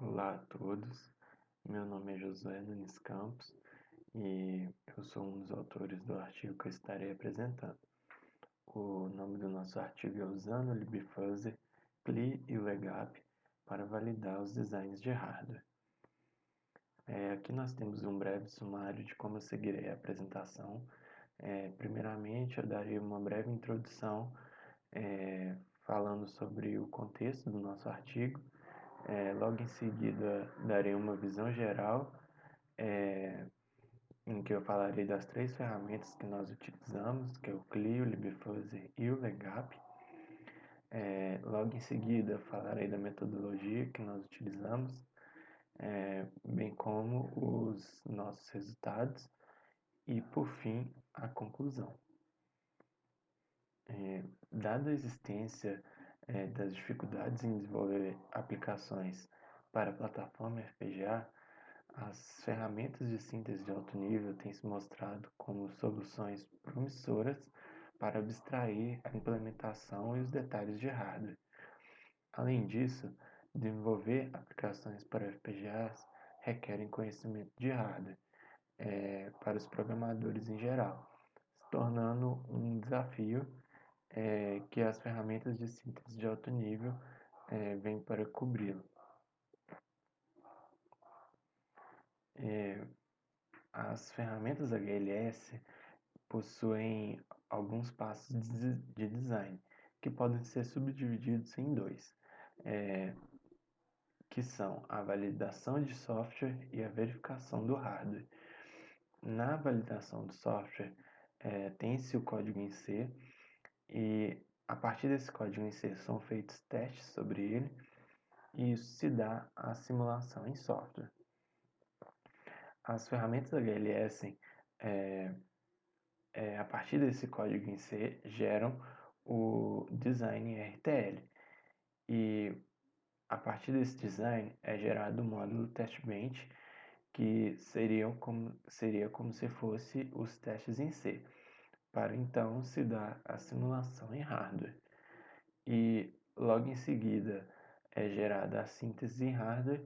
Olá a todos, meu nome é Josué Nunes Campos e eu sou um dos autores do artigo que eu estarei apresentando. O nome do nosso artigo é Usando o libfuzzer, CLI e o legap para validar os designs de hardware. Aqui nós temos um breve sumário de como eu seguirei a apresentação. Primeiramente, eu darei uma breve introdução falando sobre o contexto do nosso artigo. Logo em seguida, darei uma visão geral, em que eu falarei das três ferramentas que nós utilizamos, que é o CLI, o libfuzzer e o legap. Logo em seguida, falarei da metodologia que nós utilizamos, bem como os nossos resultados e, por fim, a conclusão. Dada a existência das dificuldades em desenvolver aplicações para a plataforma FPGA, as ferramentas de síntese de alto nível têm se mostrado como soluções promissoras para abstrair a implementação e os detalhes de hardware. Além disso, desenvolver aplicações para FPGAs requerem conhecimento de hardware para os programadores em geral, se tornando um desafio que as ferramentas de síntese de alto nível vêm para cobri-lo. As ferramentas HLS possuem alguns passos de design que podem ser subdivididos em dois, que são a validação de software e a verificação do hardware. Na validação do software, tem-se o código em C e a partir desse código em C são feitos testes sobre ele e isso se dá a simulação em software. As ferramentas HLS, a partir desse código em C, geram o design RTL. E a partir desse design é gerado o módulo TestBench, que seria como se fosse os testes em C, para então se dar a simulação em hardware. E logo em seguida é gerada a síntese em hardware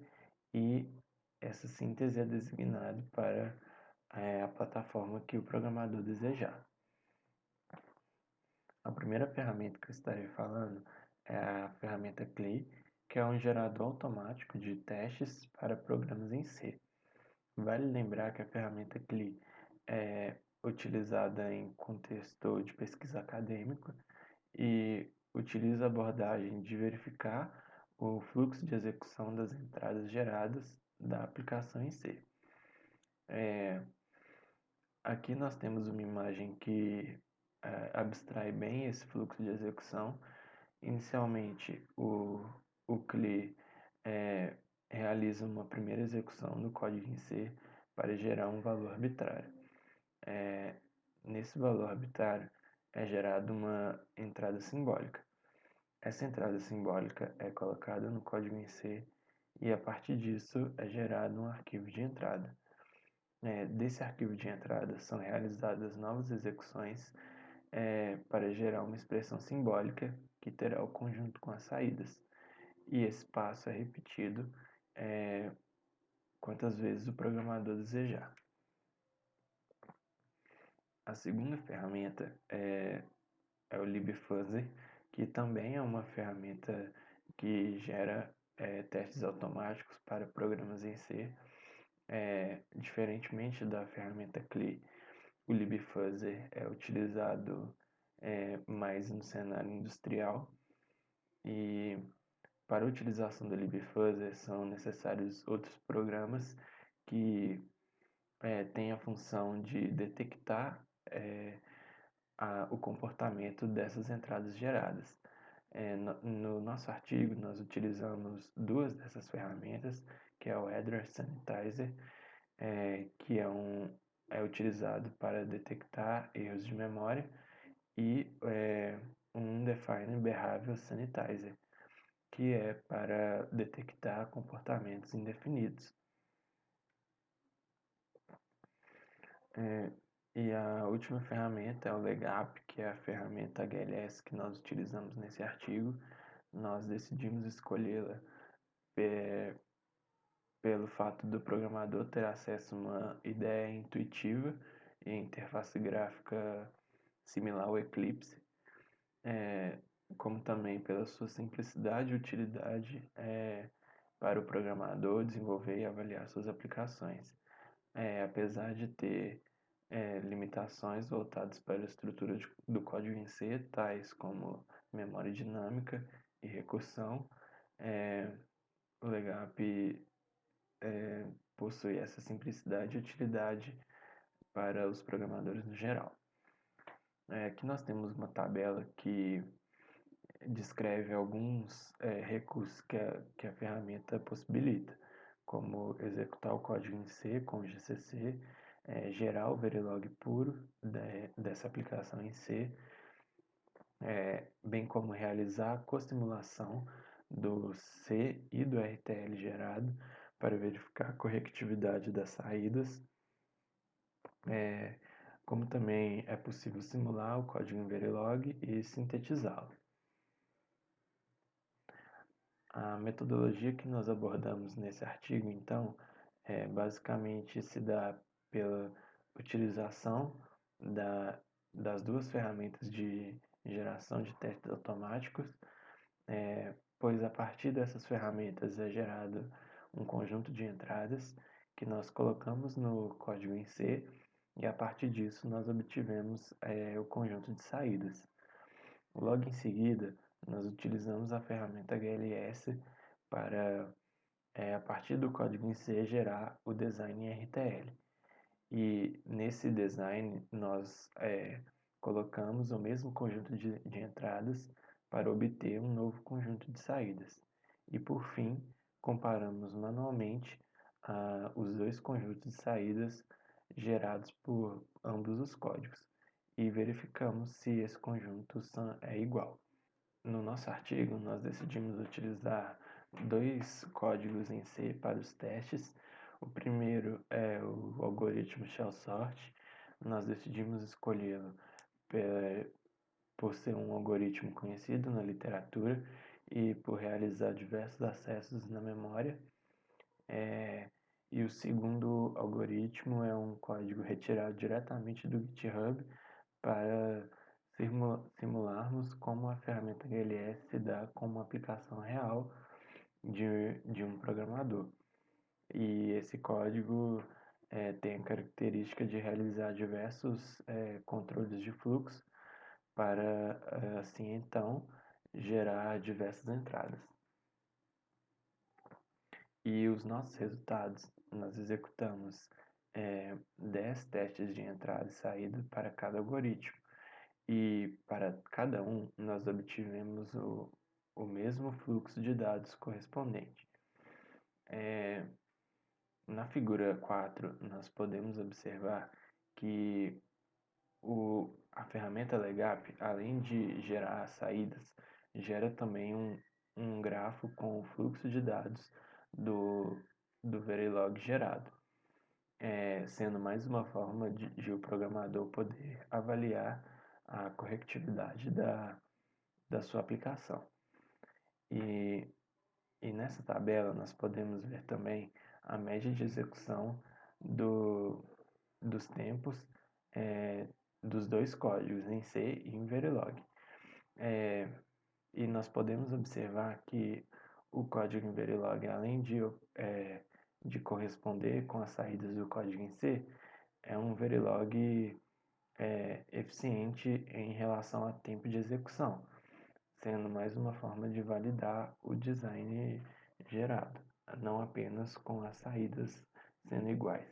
e essa síntese é designada para a plataforma que o programador desejar. A primeira ferramenta que eu estarei falando é a ferramenta CLI, que é um gerador automático de testes para programas em C. Vale lembrar que a ferramenta CLI é utilizada em contexto de pesquisa acadêmica e utiliza a abordagem de verificar o fluxo de execução das entradas geradas da aplicação em C. Aqui nós temos uma imagem que abstrai bem esse fluxo de execução. Inicialmente, o CLI realiza uma primeira execução do código em C para gerar um valor arbitrário. Nesse valor arbitrário é gerada uma entrada simbólica. Essa entrada simbólica é colocada no código em C e a partir disso é gerado um arquivo de entrada. Desse arquivo de entrada são realizadas novas execuções para gerar uma expressão simbólica que terá o conjunto com as saídas. E esse passo é repetido quantas vezes o programador desejar. A segunda ferramenta é o libfuzzer, que também é uma ferramenta que gera testes automáticos para programas em C. Diferentemente da ferramenta CLI, o libfuzzer é utilizado mais no cenário industrial e para a utilização do libfuzzer são necessários outros programas que têm a função de detectar o comportamento dessas entradas geradas. No nosso artigo, nós utilizamos duas dessas ferramentas, que é o Header Sanitizer, que é utilizado para detectar erros de memória, e um Define Behavior Sanitizer, que é para detectar comportamentos indefinidos. E a última ferramenta é o legap, que é a ferramenta HLS que nós utilizamos nesse artigo. Nós decidimos escolhê-la pelo fato do programador ter acesso a uma ideia intuitiva e interface gráfica similar ao Eclipse, como também pela sua simplicidade e utilidade para o programador desenvolver e avaliar suas aplicações. Apesar de ter limitações voltadas para a estrutura do código em C, tais como memória dinâmica e recursão, o Legap possui essa simplicidade e utilidade para os programadores no geral. Aqui nós temos uma tabela que descreve alguns recursos que a ferramenta possibilita, como executar o código em C com GCC, gerar o Verilog puro dessa aplicação em C, bem como realizar a cossimulação do C e do RTL gerado para verificar a correctividade das saídas, como também é possível simular o código em Verilog e sintetizá-lo. A metodologia que nós abordamos nesse artigo, então, basicamente se dá pela utilização das duas ferramentas de geração de testes automáticos, pois a partir dessas ferramentas é gerado um conjunto de entradas que nós colocamos no código em C e a partir disso nós obtivemos o conjunto de saídas. Logo em seguida, nós utilizamos a ferramenta HLS para, a partir do código em C, gerar o design em RTL. E nesse design, nós colocamos o mesmo conjunto de entradas para obter um novo conjunto de saídas. E por fim, comparamos manualmente os dois conjuntos de saídas gerados por ambos os códigos e verificamos se esse conjunto é igual. No nosso artigo, nós decidimos utilizar dois códigos em C para os testes. O primeiro é o algoritmo Shell Sort. Nós decidimos escolhê-lo por ser um algoritmo conhecido na literatura e por realizar diversos acessos na memória. E o segundo algoritmo é um código retirado diretamente do GitHub para simularmos como a ferramenta HLS se dá com uma aplicação real de um programador. E esse código tem a característica de realizar diversos controles de fluxo para, assim então, gerar diversas entradas. E os nossos resultados, nós executamos 10 testes de entrada e saída para cada algoritmo. E para cada um, nós obtivemos o mesmo fluxo de dados correspondente. Na figura 4, nós podemos observar que a ferramenta Legap, além de gerar saídas, gera também um grafo com o fluxo de dados do Verilog gerado, sendo mais uma forma de o programador poder avaliar a correctividade da sua aplicação. E nessa tabela nós podemos ver também a média de execução dos tempos dos dois códigos, em C e em Verilog. E nós podemos observar que o código em Verilog, além de corresponder com as saídas do código em C, é um Verilog eficiente em relação a tempo de execução, sendo mais uma forma de validar o design gerado, não apenas com as saídas sendo iguais.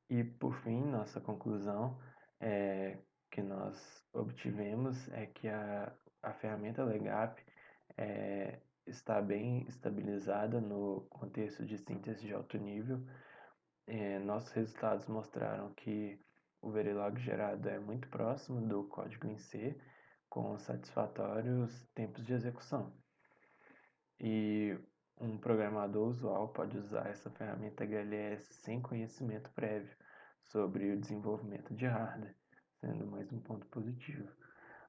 E por fim, nossa conclusão que nós obtivemos é que a ferramenta Legap está bem estabilizada no contexto de síntese de alto nível. Nossos resultados mostraram que o Verilog gerado é muito próximo do código em C, com satisfatórios tempos de execução. E um programador usual pode usar essa ferramenta HLS sem conhecimento prévio sobre o desenvolvimento de hardware, sendo mais um ponto positivo.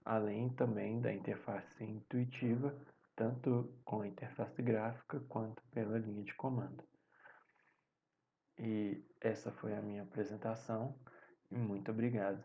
Além também da interface intuitiva tanto com a interface gráfica quanto pela linha de comando. E essa foi a minha apresentação e muito obrigado.